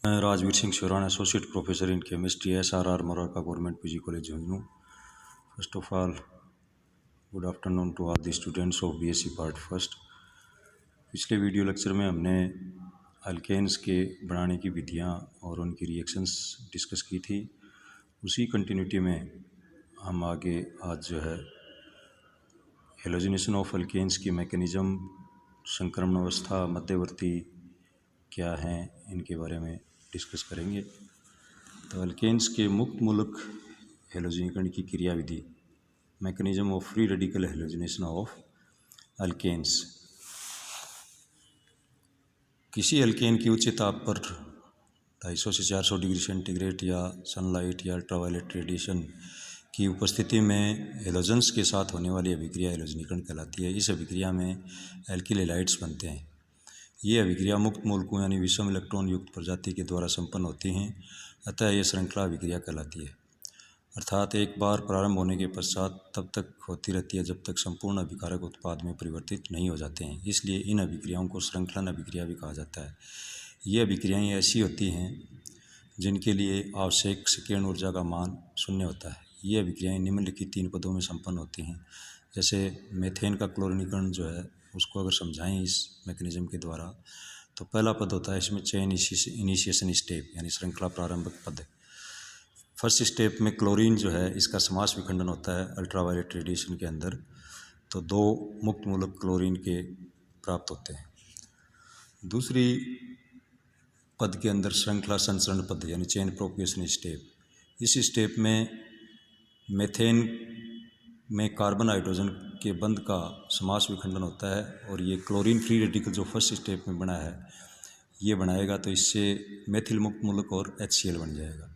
मैं Rajveer Singh Sheoran, associate professor in chemistry, SRR Morarka government PG college Jhunjhunu. First of all, good afternoon to all the students of BSc part first. पिछले video lecture में हमने alkanes के बनाने की विधियाँ और उनकी रिएक्शंस डिस्कस की थी। उसी कंटिन्यूटी में हम आगे आज जो है हेलोजिनेशन ऑफ अल्केन्स की मैकेनिज़्म, संक्रमण अवस्था, मध्यवर्ती क्या हैं, इनके बारे में डिस्कस करेंगे। तो अल्केन्स के मुक्त मूलक हेलोजनीकरण की क्रियाविधि, mechanism of free radical halogenation of alkanes. किसी अल्केन की उच्च ताप पर 250 से 400 डिग्री सेंटीग्रेड या सनलाइट या अल्ट्रावायलेट रेडिएशन की उपस्थिति में हेलोजन्स के साथ होने वाली अभिक्रिया हेलोजनीकरण कहलाती है। इस अभिक्रिया में एल्किल हैलाइड्स बनते हैं। ये अभिक्रिया मुक्त मूलकों यानी विषम इलेक्ट्रॉन युक्त प्रजाति के द्वारा संपन्न होती हैं, अतः यह श्रृंखला अभिक्रिया कहलाती है। अर्थात एक बार प्रारंभ होने के पश्चात तब तक होती रहती है जब तक संपूर्ण अभिकारक उत्पाद में परिवर्तित नहीं हो जाते हैं। इसलिए इन अभिक्रियाओं को श्रृंखलन अभिक्रिया भी कहा जाता है। ये अभिक्रियाएँ ऐसी होती हैं जिनके लिए आवश्यक संकीर्ण ऊर्जा का मान शून्य होता है। ये अभिक्रियाएँ निम्नलिखित 3 पदों में संपन्न होती हैं। जैसे मेथेन का क्लोरीनीकरण जो है उसको अगर समझाएं इस मैकेनिज्म के द्वारा, तो पहला पद होता है इसमें चेन इनिशिएशन स्टेप यानी श्रृंखला प्रारंभिक पद। फर्स्ट स्टेप में क्लोरीन जो है इसका समास विखंडन होता है अल्ट्रावायलेट रेडिएशन के अंदर, तो 2 मुक्त मूलक क्लोरीन के प्राप्त होते हैं। दूसरी पद के अंदर श्रृंखला संचरण पद यानी चेन प्रोपगेशन स्टेप। इस स्टेप में मेथेन में कार्बन हाइड्रोजन के बंध का समास विखंडन होता है और ये क्लोरीन फ्री रेडिकल जो फर्स्ट स्टेप में बना है ये बनाएगा, तो इससे मेथिल मुक्त मूलक और HCl बन जाएगा।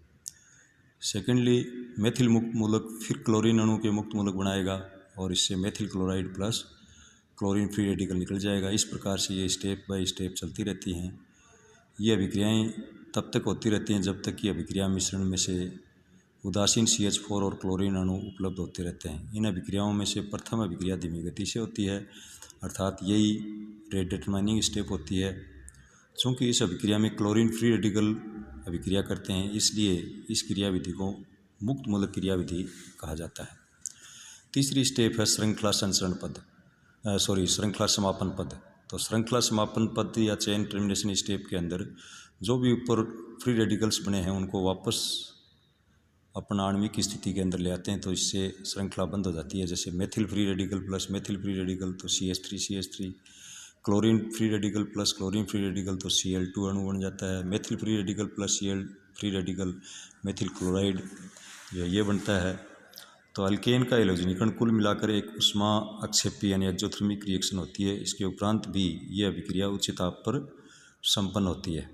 सेकेंडली, मेथिल मुक्त मूलक फिर क्लोरीन अणु के मुक्त मूलक बनाएगा और इससे methyl chloride plus chlorine free radical निकल जाएगा। इस प्रकार से ये स्टेप बाय स्टेप चलती रहती हैं। ये अभिक्रियाएँ तब तक होती रहती हैं जब तक कि अभिक्रिया मिश्रण में से उदासीन CH4 और क्लोरीन अणु उपलब्ध होते रहते हैं। इन अभिक्रियाओं में से प्रथम अभिक्रिया धीमी गति से होती है, अर्थात यही रेट डिटरमाइनिंग स्टेप होती है। चूँकि इस अभिक्रिया में क्लोरीन फ्री रेडिकल अभिक्रिया करते हैं, इसलिए इस क्रियाविधि को मुक्त मूलक क्रियाविधि कहा जाता है। तीसरी स्टेप है श्रृंखला संचरण पद, श्रृंखला समापन पद। तो श्रृंखला समापन पद या चेन टर्मिनेशन स्टेप के अंदर जो भी ऊपर फ्री रेडिकल्स बने हैं उनको वापस अपना आणविक स्थिति के अंदर ले आते हैं, तो इससे श्रृंखला बंद हो जाती है। जैसे methyl free radical plus methyl free radical तो CH3, chlorine free radical plus chlorine free radical तो Cl2 अणु बन जाता है। Methyl free radical plus Cl free radical methyl chloride जो ये बनता है। तो अल्केन का हेलोजनीकरण कुल मिलाकर एक उष्मा अक्षेपी यानी एक्जोथर्मिक रिएक्शन होती है। इसके उपरांत भी ये अभिक्रिया उच्च ताप पर संपन्न होती है,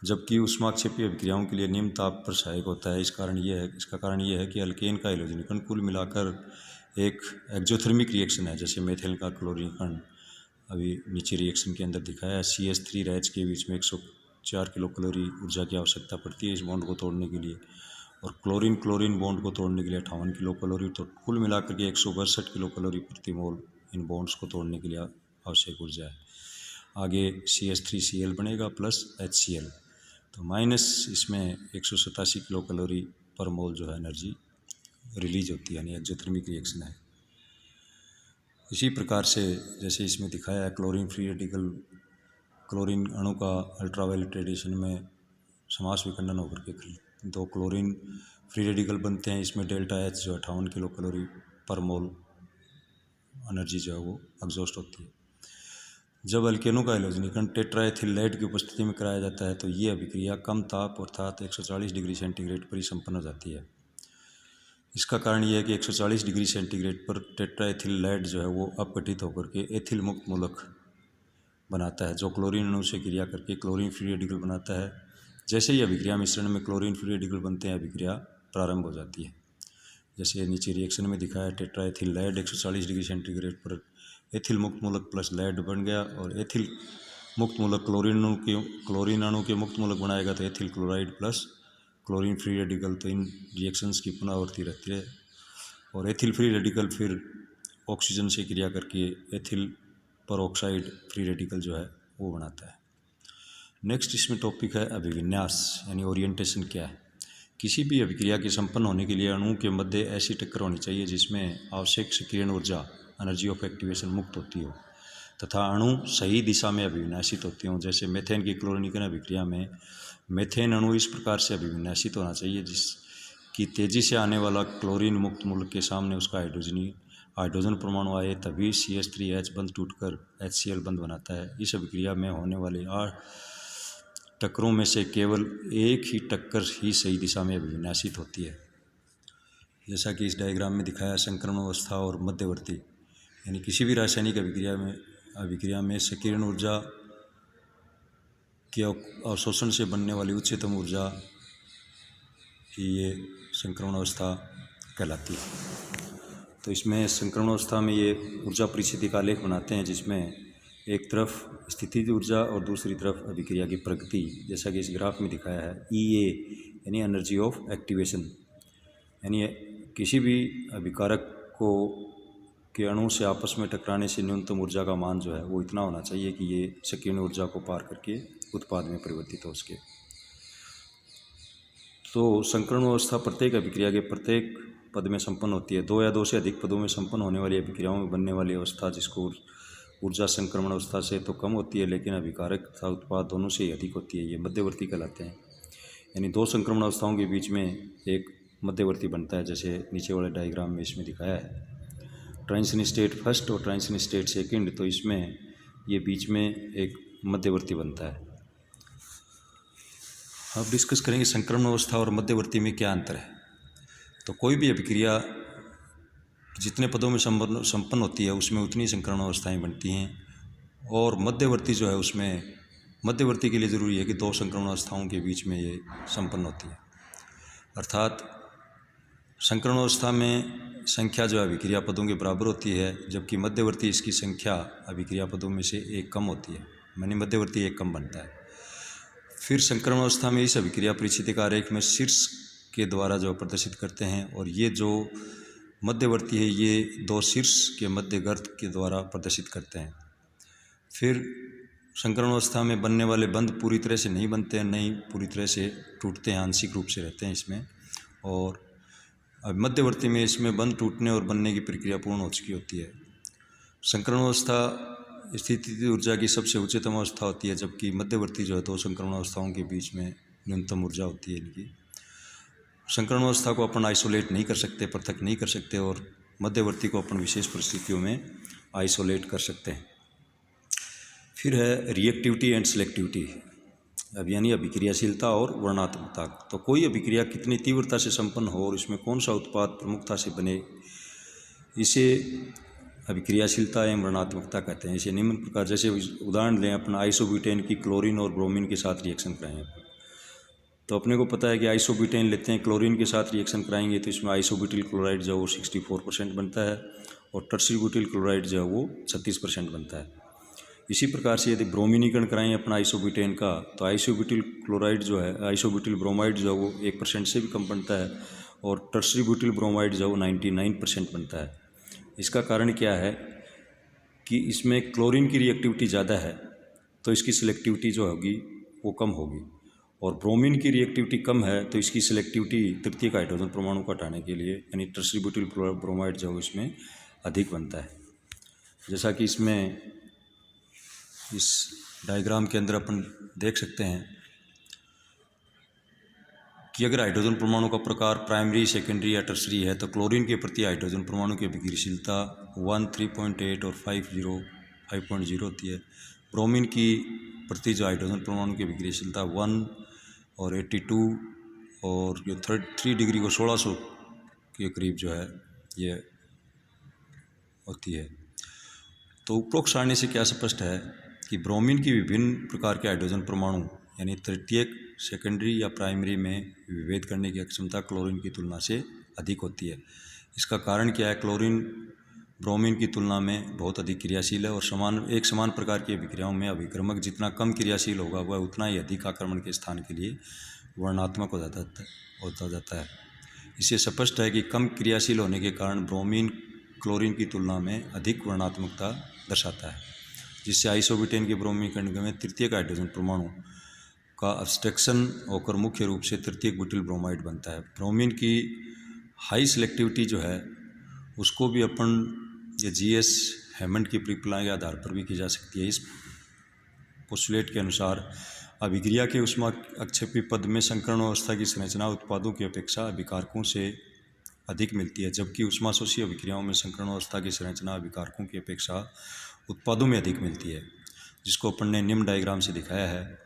जबकि उष्माक्षेपी अभिक्रियाओं के लिए निम्न ताप पर सहायक होता है। इसका कारण ये है कि अल्केन का हेलोजनीकरण कुल मिलाकर एक एक्जोथर्मिक रिएक्शन है। जैसे मेथिल का क्लोरीनीकरण अभी नीचे रिएक्शन के अंदर दिखाया है। CH3 और H के बीच में 104 किलो कैलोरी ऊर्जा की आवश्यकता पड़ती है इस बॉन्ड को तोड़ने के लिए, और क्लोरीन बॉन्ड को तोड़ने के लिए 58 किलो कैलोरी। तो कुल मिलाकर के 162 किलो कैलोरी प्रति मोल इन बॉन्ड्स को तोड़ने के लिए आवश्यक ऊर्जा है। आगे CH3Cl बनेगा प्लस HCl, तो माइनस इसमें 187 किलो कैलोरी पर मोल जो है एनर्जी रिलीज होती है, यानी एक्जोथर्मिक रिएक्शन है। इसी प्रकार से जैसे इसमें दिखाया है क्लोरीन फ्री रेडिकल, क्लोरीन अणु का अल्ट्रावायलेट रेडिएशन में समास विखंडन होकर के 2 क्लोरीन फ्री रेडिकल बनते हैं। इसमें डेल्टा H जो 58 किलो कैलोरी पर मोल एनर्जी जो है वो एग्जॉस्ट होती है। जब अल्केनों का हेलोजनीकरण टेट्राएथिल लेड की उपस्थिति में कराया जाता है तो ये अभिक्रिया कम ताप अर्थात 140 डिग्री सेंटीग्रेड पर ही संपन्न हो जाती है। इसका कारण यह है कि 140 डिग्री सेंटीग्रेड पर टेट्राएथिल लेड जो है वो अपघटित होकर के एथिल मुक्त मूलक बनाता है, जो क्लोरीन अणु से क्रिया करके क्लोरीन फ्री रेडिकल बनाता है। जैसे ही अभिक्रिया मिश्रण में क्लोरीन फ्री रेडिकल बनते हैं, अभिक्रिया प्रारंभ हो जाती है। जैसे नीचे रिएक्शन में दिखाया, टेट्राएथिल लेड 140 डिग्री सेंटीग्रेड पर एथिल मुक्त मूलक प्लस लेड बन गया, और एथिल मुक्त मूलक क्लोरीन अणु के मुक्त मूलक बनाएगा तो ethyl chloride plus chlorine free radical. तो इन रिएक्शंस की पुनरावृत्ति रहती है, और एथिल फ्री रेडिकल फिर ऑक्सीजन से क्रिया करके एथिल पर ऑक्साइड फ्री रेडिकल जो है वो बनाता है। नेक्स्ट इसमें टॉपिक है अभिविन्यास यानी ओरिएंटेशन क्या है। किसी भी अभिक्रिया के संपन्न होने के लिए अणुओं के मध्य ऐसी टक्कर होनी चाहिए जिसमें आवश्यक सक्रियण ऊर्जा एनर्जी ऑफ एक्टिवेशन मुक्त होती हो तथा अणु सही दिशा में अभिविन्यासित होते हों। जैसे मेथेन की क्लोरीनीकरण अभिक्रिया में मेथेन अणु इस प्रकार से अभिविन्यासित होना चाहिए जिसकी तेज़ी से आने वाला क्लोरीन मुक्त मूलक के सामने उसका हाइड्रोजन परमाणु आए, तभी CH3H बंध टूटकर HCl बंध बनाता है। इस अभिक्रिया में होने वाली 8 टक्करों में से केवल एक ही टक्कर ही सही दिशा में अभिविन्यासित होती है। जैसा कि इस डायग्राम में दिखाया, संक्रमण अवस्था और मध्यवर्ती यानी किसी भी रासायनिक अभिक्रिया में सक्रियण ऊर्जा के अवशोषण से बनने वाली उच्चतम ऊर्जा ही ये संक्रमण अवस्था कहलाती है। तो इसमें संक्रमण अवस्था में ये ऊर्जा परिस्थिति का आलेख बनाते हैं जिसमें एक तरफ स्थितिज ऊर्जा और दूसरी तरफ अभिक्रिया की प्रगति, जैसा कि इस ग्राफ में दिखाया है। EA यानी एनर्जी ऑफ एक्टिवेशन यानी किसी भी अभिकारक को के अणु से आपस में टकराने से न्यूनतम ऊर्जा का मान जो है वो इतना होना चाहिए कि ये सक्रियण ऊर्जा को पार करके उत्पाद में परिवर्तित हो सके। तो संक्रमण अवस्था प्रत्येक अभिक्रिया के प्रत्येक पद में संपन्न होती है। 2 या 2 से अधिक पदों में संपन्न होने वाली अभिक्रियाओं में बनने वाली अवस्था जिसको ऊर्जा संक्रमण अवस्था से तो कम होती है लेकिन अभिकारक तथा उत्पाद दोनों से ही अधिक होती है, ये मध्यवर्ती कहलाते हैं। यानी 2 संक्रमण अवस्थाओं के बीच में एक मध्यवर्ती बनता है, जैसे नीचे वाले डायग्राम में इसमें दिखाया है। ट्रांजिशन स्टेट फर्स्ट और ट्रांजिशन स्टेट सेकंड, तो इसमें ये बीच में एक मध्यवर्ती बनता है। अब डिस्कस करेंगे संक्रमण अवस्था और मध्यवर्ती में क्या अंतर है। तो कोई भी अभिक्रिया जितने पदों में संपन्न होती है उसमें उतनी संक्रमण अवस्थाएं बनती हैं, और मध्यवर्ती जो है उसमें मध्यवर्ती के लिए ज़रूरी है कि 2 संक्रमण अवस्थाओं के बीच में ये संपन्न होती है। अर्थात संक्रमण अवस्था में संख्या जो है अभिक्रिया पदों के बराबर होती है, जबकि मध्यवर्ती इसकी संख्या अभिक्रिया पदों में से एक कम होती है, यानी मध्यवर्ती एक कम बनता है। फिर संक्रमण अवस्था में इस अभिक्रिया परिस्थिति का आरेख में शीर्ष के द्वारा जो प्रदर्शित करते हैं, और ये जो मध्यवर्ती है ये 2 शीर्ष के मध्य गर्त के द्वारा प्रदर्शित करते हैं। फिर संक्रमण अवस्था में बनने वाले बंध पूरी तरह से नहीं बनते हैं, नहीं पूरी तरह से टूटते हैं, आंशिक रूप से रहते हैं इसमें। और अब मध्यवर्ती में इसमें बंध टूटने और बनने की प्रक्रिया पूर्ण हो चुकी होती है। संक्रमण अवस्था स्थितिज ऊर्जा की सबसे उच्चतम अवस्था होती है, जबकि मध्यवर्ती जो है 2 संक्रमण अवस्थाओं के बीच में न्यूनतम ऊर्जा होती है इनकी। संक्रमण अवस्था को अपन आइसोलेट नहीं कर सकते, पृथक नहीं कर सकते, और मध्यवर्ती को अपन विशेष परिस्थितियों में आइसोलेट कर सकते हैं। फिर है रिएक्टिविटी एंड सिलेक्टिविटी, अब यानी अभिक्रियाशीलता और वर्णात्मकता। तो कोई अभिक्रिया कितनी तीव्रता से संपन्न हो और इसमें कौन सा उत्पाद प्रमुखता से बने, इसे अभिक्रियाशीलता एवं वर्णात्मकता कहते हैं। इसे निम्न प्रकार, जैसे उदाहरण लें अपना आइसोब्यूटेन की क्लोरीन और ब्रोमीन के साथ रिएक्शन कराएं। तो अपने को पता है कि आइसोब्यूटेन लेते हैं, क्लोरीन के साथ रिएक्शन कराएंगे तो इसमें आइसोब्यूटिल क्लोराइड जो है वो 64% बनता है, और टर्सरी ब्यूटिल क्लोराइड जो है वो 36% बनता है। इसी प्रकार से यदि ब्रोमीनीकरण कराएं अपना आइसोब्यूटेन का, तो आइसोब्यूटिल क्लोराइड जो है, आइसोब्यूटिल ब्रोमाइड जो है वो 1% से भी कम बनता है, और टर्सरी ब्यूटिल ब्रोमाइड जो है वो 99% बनता है। इसका कारण क्या है कि इसमें क्लोरीन की रिएक्टिविटी ज़्यादा है तो इसकी सिलेक्टिविटी जो होगी वो कम होगी, और ब्रोमीन की रिएक्टिविटी कम है तो इसकी सिलेक्टिविटी तृतीयक हाइड्रोजन परमाणु को हटाने के लिए यानी टर्सरी ब्यूटिल ब्रोमाइड जो है इसमें अधिक बनता है। जैसा कि इसमें इस डायग्राम के अंदर अपन देख सकते हैं कि अगर हाइड्रोजन परमाणु का प्रकार प्राइमरी, सेकेंडरी या टर्सरी है तो क्लोरीन के प्रति हाइड्रोजन परमाणु की अभिक्रियाशीलता 1, 3.8 और 5.0 होती है। ब्रोमीन की प्रति जो हाइड्रोजन परमाणु की अभिक्रियाशीलता 1 और 82 और जो 3 डिग्री को 1600 के करीब जो है ये होती है। तो उपरोक्त सारणी से क्या स्पष्ट है कि ब्रोमीन की विभिन्न प्रकार के हाइड्रोजन परमाणु यानी तृतीयक, सेकेंडरी या प्राइमरी में विभेद करने की क्षमता क्लोरीन की तुलना से अधिक होती है। इसका कारण क्या है? क्लोरीन ब्रोमीन की तुलना में बहुत अधिक क्रियाशील है, और एक समान प्रकार की अभिक्रियाओं में अभिक्रमक जितना कम क्रियाशील होगा वह उतना ही अधिक आक्रमण के स्थान के लिए वर्णात्मक होता जाता है। इससे स्पष्ट है कि कम क्रियाशील होने के कारण ब्रोमीन क्लोरीन की तुलना में अधिक वर्णात्मकता दर्शाता है, जिससे आइसोब्यूटेन के ब्रोमीकरण में तृतीयक हाइड्रोजन परमाणु का अब्स्ट्रक्शन होकर मुख्य रूप से तृतीयक ब्यूटिल ब्रोमाइड बनता है। ब्रोमीन की हाई सिलेक्टिविटी जो है उसको भी अपन ये GS हैमंड की परिकल्पना के आधार पर भी की जा सकती है। इस पोस्टुलेट के अनुसार अभिक्रिया के ऊष्मा अक्षेपी पद में संकरण अवस्था की संरचना उत्पादों की अपेक्षा अभिकारकों से अधिक मिलती है, जबकि ऊष्माशोषी अभिक्रियाओं में संकरण अवस्था की संरचना अभिकारकों की अपेक्षा उत्पादों में अधिक मिलती है, जिसको अपन ने निम्न डायग्राम से दिखाया है।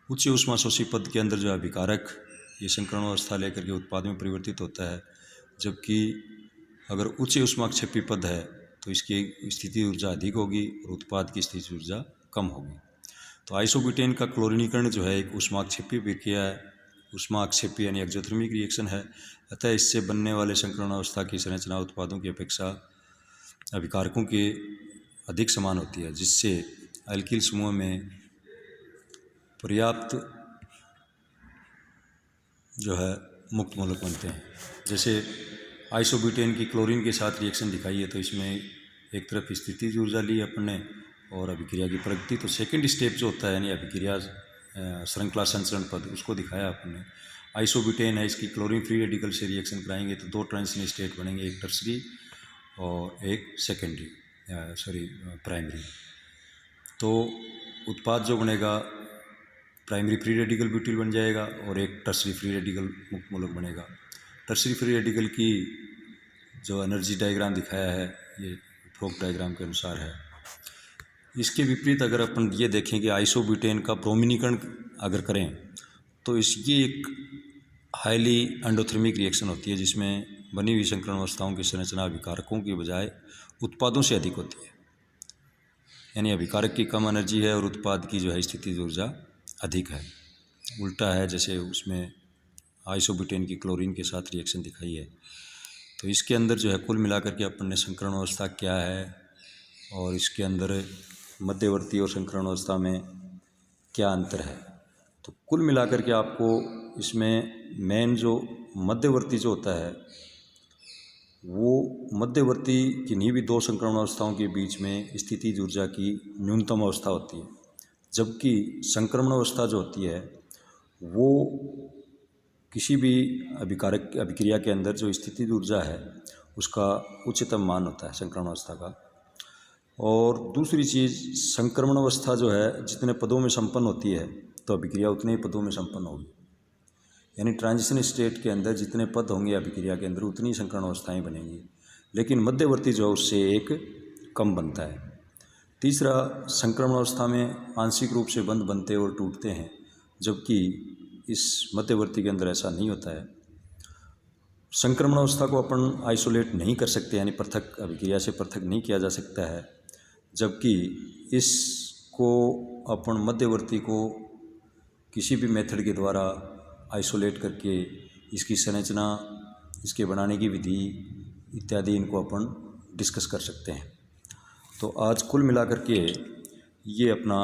उच्च ऊष्माशोषी पद के अंदर जो अभिकारक ये संकरण अवस्था लेकर के उत्पाद में परिवर्तित होता है, जबकि अगर उच्च ऊष्माक्षेपी पद है तो इसकी स्थिति ऊर्जा अधिक होगी और उत्पाद की स्थिति ऊर्जा कम होगी। तो आइसोब्यूटेन का क्लोरीनीकरण जो है एक ऊष्माक्षेपी प्रक्रिया है, ऊष्माक्षेपी यानी एक्सोथर्मिक रिएक्शन है। अतः इससे बनने वाले संकरण अवस्था की संरचना उत्पादों की अपेक्षा अभिकारकों के अधिक समान होती है, जिससे अल्किल समूह में पर्याप्त जो है मुक्त मूलक बनते हैं। जैसे आइसोब्यूटेन की क्लोरीन के साथ रिएक्शन दिखाई है, तो इसमें एक तरफ स्थितिज ऊर्जा ली अपन ने और अभिक्रिया की प्रगति। तो सेकंड स्टेप जो होता है यानी अभिक्रिया श्रृंखला संचरण पद, उसको दिखाया अपन ने। आइसोब्यूटेन है, इसकी क्लोरीन फ्री रेडिकल से रिएक्शन कराएंगे तो दो ट्रांजिशन स्टेट बनेंगे, एक टर्सरी और एक सेकेंडरी प्राइमरी। तो उत्पाद जो बनेगा प्राइमरी फ्री रेडिकल ब्यूटिल बन जाएगा और एक टर्सरी फ्री रेडिकल मुक्त मूलक बनेगा। टर्सरी फ्री रेडिकल की जो एनर्जी डायग्राम दिखाया है ये उपरोक्त डायग्राम के अनुसार है। इसके विपरीत अगर अपन ये देखें कि आइसोब्यूटेन का ब्रोमीनीकरण अगर करें तो इसकी एक हाईली एंडोथर्मिक रिएक्शन होती है, जिसमें बनी हुई संकरण अवस्थाओं की संरचना अभिकारकों की बजाय उत्पादों से अधिक होती है। यानी अभिकारक की कम एनर्जी है और उत्पाद की जो है स्थितिज ऊर्जा अधिक है। उल्टा है जैसे उसमें आइसोब्यूटेन की क्लोरीन के साथ रिएक्शन दिखाई है। तो इसके अंदर जो है कुल मिलाकर के अपन ने संकरण अवस्था क्या है और इसके अंदर मध्यवर्ती और संकरण अवस्था में क्या अंतर है। तो कुल मिलाकर के आपको इसमें मेन जो मध्यवर्ती जो होता है वो मध्यवर्ती किन्हीं भी दो संकरण अवस्थाओं के बीच में स्थितिज ऊर्जा की न्यूनतम अवस्था होती है, जबकि संक्रमण अवस्था जो होती है वो किसी भी अभिक्रिया के अंदर जो स्थितिज ऊर्जा है उसका उच्चतम मान होता है संक्रमण अवस्था का। और दूसरी चीज़, संक्रमण अवस्था जो है जितने पदों में संपन्न होती है तो अभिक्रिया उतने ही पदों में संपन्न होगी। यानी ट्रांजिशन स्टेट के अंदर जितने पद होंगे अभिक्रिया के अंदर उतनी संकरण अवस्थाएं बनेंगी, लेकिन मध्यवर्ती जो है उससे एक कम बनता है। तीसरा, संक्रमण अवस्था में आंशिक रूप से बंध बनते और टूटते हैं, जबकि इस मध्यवर्ती के अंदर ऐसा नहीं होता है। संक्रमण अवस्था को अपन आइसोलेट नहीं कर सकते, यानी पृथक अभिक्रिया से पृथक नहीं किया जा सकता है, जबकि इसको अपन मध्यवर्ती को किसी भी मेथड के द्वारा आइसोलेट करके इसकी संरचना, इसके बनाने की विधि इत्यादि इनको अपन डिस्कस कर सकते हैं। तो आज कुल मिलाकर के ये अपना